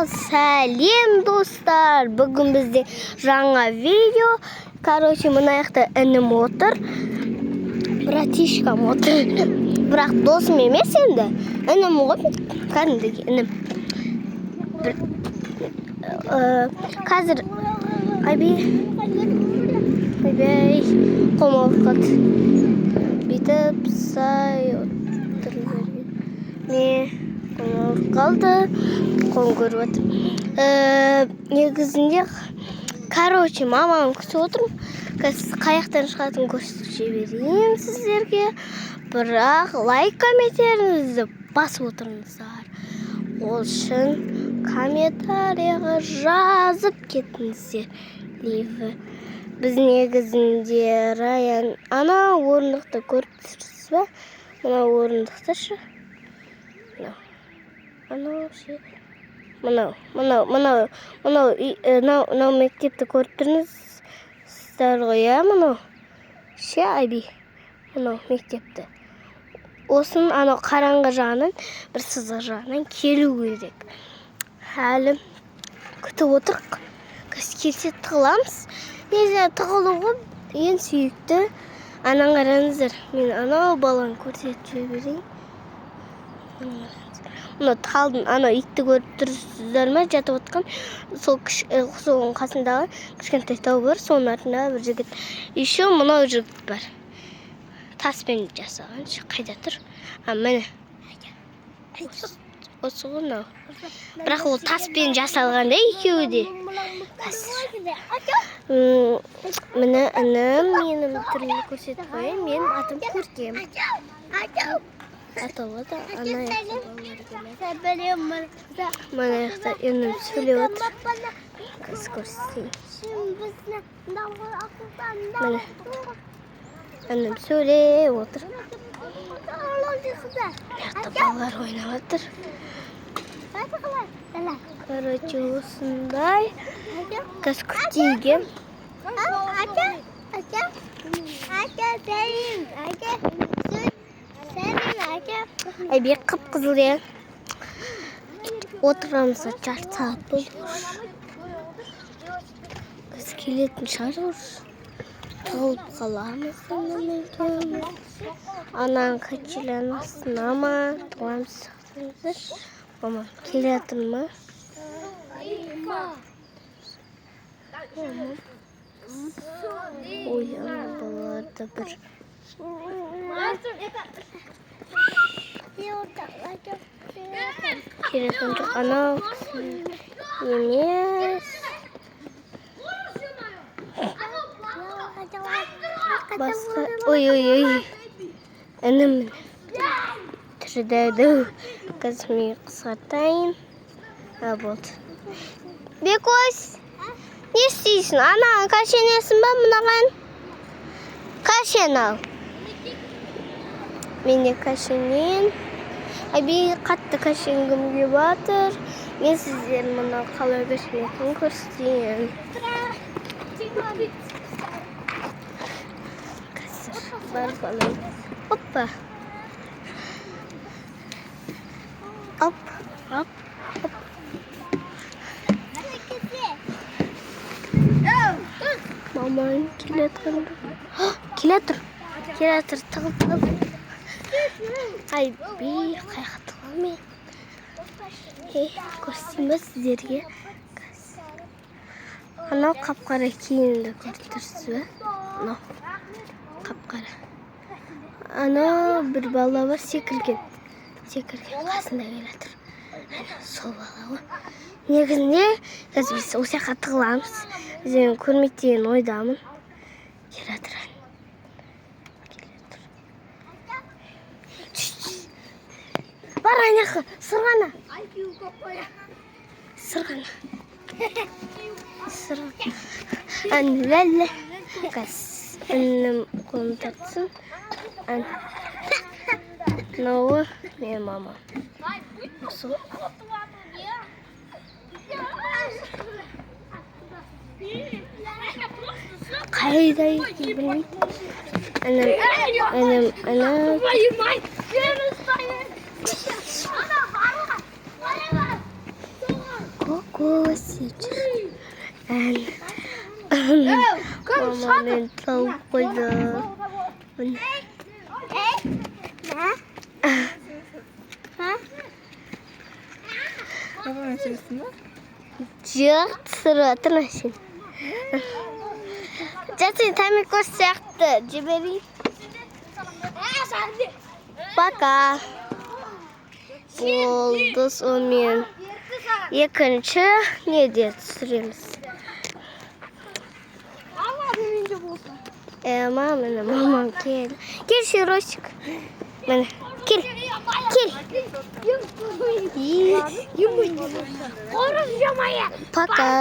Сәлем достар, бүгін бізде жаңа видео. Мына жақта інім отыр, братишкам отыр. Бірақ досым емес енді, інім ғой, кәдімгідей інім. Қазір айбей қомалқат бүйтіп сай отыр. Қалды қон көріп отыр. Негізінде мамам күтіп отырмын. Қаяқтан шығатын көрсетіп жіберейін сіздерге. Бірақ лайк комменттеріңізді басып отырыңыздар. Ол үшін комментарияға жазып кетіңіздер. Біз негізінде Раян ана орындықты көріп тұрсыз ба? Мына орындықты шы. Мынау мектепті көріп тұрсыздар ғой, мынау ше айби, мынау мектепті. Осын анау қараңғы жағынан, бір сызық жағынан келу керек. Әлі күтіп отырық. Келсе тығыламыз. Незе тығылу ғой, ең сүйікті. Анан қараңыздар, мен анау баланы көрсетіп жіберейін. Мұны талдың, анау итті көріп тұрсыздар ма, жатып отқан. Соның қасындағы кішкентай тау бар, соның артындағы бір жігіт. Еще мынау жігіт бар. Таспен жасаған, қайда тұр? Міне. Осы ғынау. Бірақ ол таспен жасалған да екеуі де. Міне інім, менің түрімді көрсетіп қойын. Мен атым Көркем. Атауы да ана яқта балалар келеді. Мына яқта енім сөйлеп отыр. Қыз көрсетейін. Міне. Енім сөйлеп отыр. Яқта балалар ойнап отыр. Осындай. Қыз күтейген. Бек қып-қызыл де. Отырамызда жарты сағат болды. Біз келетін шығар. Тұғылып қаламыз. Анан қачылан астына ма? Тұғамыз сақтыңыздар. Мама, келетін ма? Ой, ана балаларда бір. Келетін жоқ, анау емес. Басқа, ой. Інім түрдәді. Қазір қысқартайын. Болды. Бекос, не істейсің? Ана, кашенесің ба мұнаған? Кашен ал. Менде кашенен. Әбей қатты кашенгімге батыр. Мен сіздер мұна қалай кашенетін көрсетейін. Қазір бар балам. Оппа. Оп. Маман келетір. Келетір тығып. Айбей, қайқы тығылмен. Көрсетейін ба сіздерге? Анау қап-қара киімді көріп тұрсыз ба? Анау қап-қара. Анау бір бала бар, секірген қасында келетір. Сол бала ғой. Негізінде, қазір біз осы жаққа тығыламыз. Бізден көрмектеген ойдамын. Келетір. Бар аяқы, сырғана. Ләлі. Қаз, інім қолын тартсын. Науы мен мама. Осы. Қайда екен білмейді. Інім. Kokosicir. Mama men tavuk koydu. Baba meselesi mi? Жоқ, түсіріп сен. Сен тәмекөз сияқты жіберейін. Пока. Болды, сонымен екінші неде түсіреміз. Мамам кел. Кел, Широсик. Міне, кел. Кел. Пока.